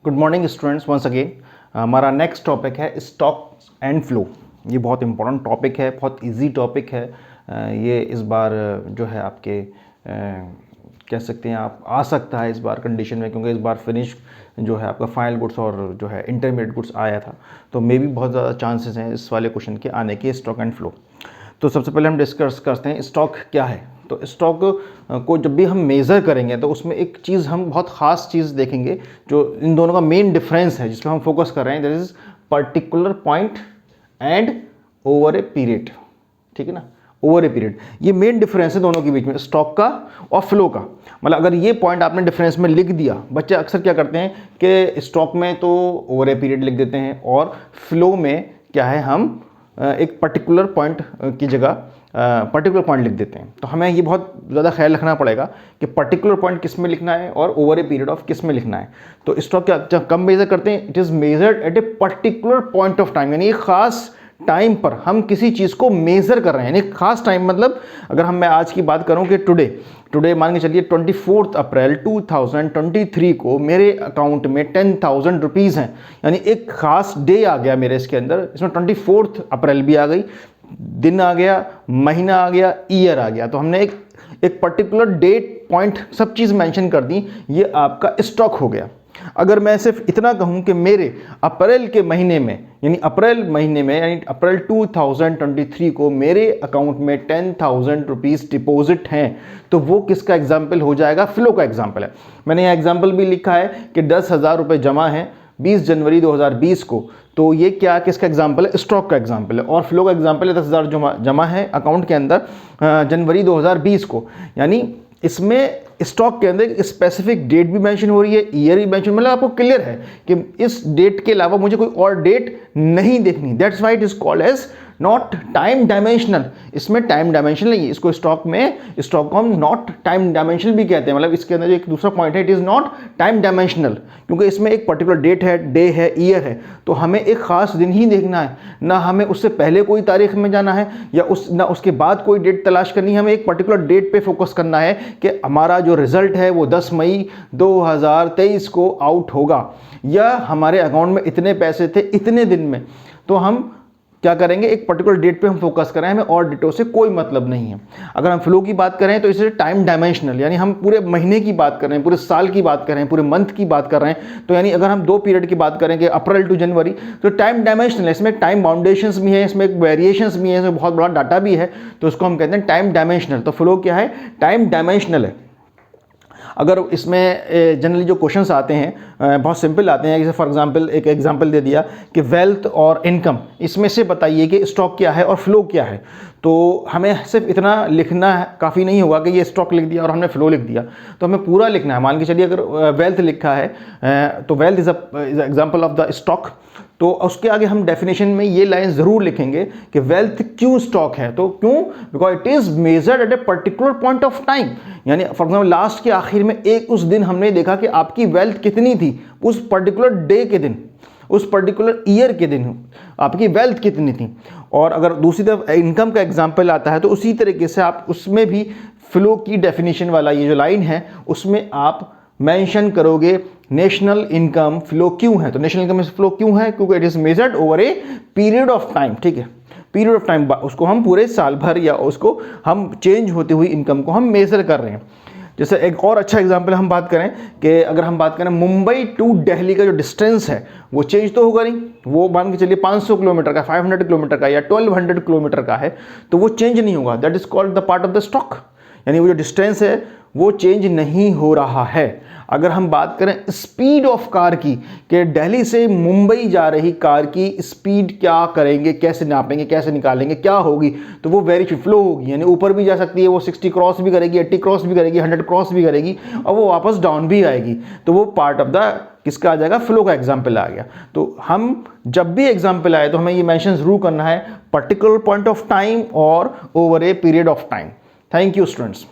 Good morning students, once again हमारा next topic है stock and flow. ये बहुत इंपॉर्टेंट टॉपिक है, बहुत इजी टॉपिक है। ये इस बार जो है आपके कह सकते हैं आप आ सकता है इस बार कंडीशन में, क्योंकि इस बार फिनिश जो है आपका फाइनल गुड्स और जो है इंटरमीडिएट गुड्स आया था, तो मे भी बहुत ज़्यादा चांसेस हैं इस वाले क्वेश्चन के आने के, स्टॉक एंड फ्लो। तो सबसे पहले हम डिस्कस करते हैं स्टॉक क्या है। तो स्टॉक को जब भी हम मेज़र करेंगे तो उसमें एक चीज़ हम बहुत ख़ास चीज़ देखेंगे, जो इन दोनों का मेन डिफरेंस है जिस पर हम फोकस कर रहे हैं, that is particular point and over a period. ठीक है ना, ओवर ए पीरियड, ये मेन डिफरेंस है दोनों के बीच में, स्टॉक का और फ्लो का। मतलब अगर ये पॉइंट आपने डिफरेंस में लिख दिया, बच्चे अक्सर क्या करते हैं कि स्टॉक में तो ओवर ए पीरियड लिख देते हैं और फ्लो में क्या है, हम एक पर्टिकुलर पॉइंट की जगह पर्टिकुलर पॉइंट लिख देते हैं। तो हमें ये बहुत ज़्यादा ख्याल रखना पड़ेगा कि पर्टिकुलर पॉइंट किस में लिखना है और ओवर ए पीरियड ऑफ किस में लिखना है। तो स्टॉक क्या जब कम मेजर करते हैं, it is measured eight a particular point of time, यानी एक खास टाइम पर हम किसी चीज़ को मेज़र कर रहे हैं। यानी खास टाइम मतलब अगर मैं आज की बात करूं कि टुडे मान के चलिए 24 अप्रैल 2023 को मेरे अकाउंट में 10,000 रुपीज़ हैं, यानी एक खास डे आ गया मेरे इसके अंदर, इसमें 24 अप्रैल भी आ गई, दिन आ गया, महीना आ गया, ईयर आ गया। तो हमने एक पर्टिकुलर डेट पॉइंट सब चीज़ मेंशन कर दी, ये आपका स्टॉक हो गया। अगर मैं सिर्फ इतना कहूं कि मेरे अप्रैल के महीने में यानी अप्रैल 2023 को मेरे अकाउंट में 10,000 रुपीज़ डिपॉजिट हैं, तो वो किसका एग्जाम्पल हो जाएगा, फ्लो का एग्जाम्पल है। मैंने यहाँ एग्जाम्पल भी लिखा है कि 10,000 रुपये जमा हैं 20 जनवरी 2020 को, तो ये क्या किसका एग्जाम्पल है, स्टॉक का एग्जाम्पल है। और फ्लो का एग्जाम्पल है 10,000 जमा है अकाउंट के अंदर जनवरी 2020 को, यानी इसमें स्टॉक के अंदर एक स्पेसिफिक डेट भी मेंशन हो रही है, ईयर भी मेंशन, मतलब आपको क्लियर है कि इस डेट के अलावा मुझे कोई और डेट नहीं देखनी। That's why it is called as not time dimensional. इसमें टाइम डायमेंशन नहीं है, इसको स्टॉक को हम नॉट टाइम डायमेंशनल भी कहते हैं। मतलब इसके अंदर जो एक दूसरा पॉइंट है, it is not time dimensional, क्योंकि इसमें एक पर्टिकुलर डेट है, डे है, ईयर है, तो हमें एक खास दिन ही देखना है, ना हमें उससे पहले कोई तारीख में जाना है या ना उसके बाद कोई डेट तलाश करनी है। हमें एक पर्टिकुलर डेट पे फोकस करना है कि हमारा जो रिजल्ट है वो 10 मई 2023 को आउट होगा, या हमारे अकाउंट में इतने पैसे थे इतने दिन में। तो हम क्या करेंगे, एक पर्टिकुलर डेट पे हम फोकस करें, हमें और डेटों से कोई मतलब नहीं है। अगर हम फ्लो की बात करें तो इसे टाइम डायमेंशनल, यानी हम पूरे महीने की बात कर रहे हैं, पूरे साल की बात कर रहे हैं, पूरे मंथ की बात कर रहे हैं। तो यानी अगर हम 2 पीरियड की बात करें कि अप्रैल टू जनवरी, तो टाइम डायमेंशनल है, इसमें टाइम बाउंडेशंस भी है, इसमें एक वेरिएशंस भी है, इसमें बहुत बड़ा डाटा भी है, तो उसको हम कहते हैं टाइम डायमेंशनल। तो फ्लो क्या है, टाइम डायमेंशनल है। अगर इसमें जनरली जो क्वेश्चंस आते हैं बहुत सिंपल आते हैं, जैसे फॉर एग्जांपल एक एग्जांपल दे दिया कि वेल्थ और इनकम, इसमें से बताइए कि स्टॉक क्या है और फ्लो क्या है। तो हमें सिर्फ इतना लिखना काफ़ी नहीं होगा कि ये स्टॉक लिख दिया और हमने फ्लो लिख दिया, तो हमें पूरा लिखना है। मान के चलिए अगर वेल्थ लिखा है तो wealth is example of the stock, तो उसके आगे हम डेफिनेशन में ये लाइन ज़रूर लिखेंगे कि वेल्थ क्यों स्टॉक है। तो क्यों, because it is measured eight a particular point of time. यानी फॉर एग्जाम्पल लास्ट के आखिर में एक उस दिन हमने देखा कि आपकी वेल्थ कितनी थी, उस पर्टिकुलर डे के दिन, उस पर्टिकुलर ईयर के दिन आपकी वेल्थ कितनी थी। और अगर दूसरी तरफ इनकम का एग्जाम्पल आता है तो उसी तरीके से आप उसमें भी फ्लो की डेफिनेशन वाला ये जो लाइन है उसमें आप मेंशन करोगे नेशनल इनकम फ्लो क्यों है। तो नेशनल इनकम फ्लो क्यों है, क्योंकि it is measured over a period of time. ठीक है, पीरियड ऑफ टाइम, उसको हम पूरे साल भर या उसको हम चेंज होती हुई इनकम को हम मेजर कर रहे हैं। जैसे एक और अच्छा एग्जांपल हम बात करें कि अगर हम बात करें मुंबई टू दिल्ली का जो डिस्टेंस है वो चेंज तो होगा नहीं, वो मान के चलिए 500 किलोमीटर का, 500 किलोमीटर का या 1200 किलोमीटर का है, तो वो चेंज नहीं होगा। That is called the part of the stock, यानी वो जो डिस्टेंस है वो चेंज नहीं हो रहा है। अगर हम बात करें स्पीड ऑफ कार की कि दिल्ली से मुंबई जा रही कार की स्पीड क्या करेंगे, कैसे नापेंगे, कैसे निकालेंगे, क्या होगी, तो वो वेरी फ्लो होगी, यानी ऊपर भी जा सकती है, वो 60 क्रॉस भी करेगी, 80 क्रॉस भी करेगी, 100 क्रॉस भी करेगी और वो वापस डाउन भी आएगी। तो वो पार्ट ऑफ द किसका आ जाएगा, फ्लो का एग्जाम्पल आ गया। तो हम जब भी एग्जाम्पल आए तो हमें ये मेंशन जरूर करना है पर्टिकुलर पॉइंट ऑफ टाइम और over a period of time. Thank you students.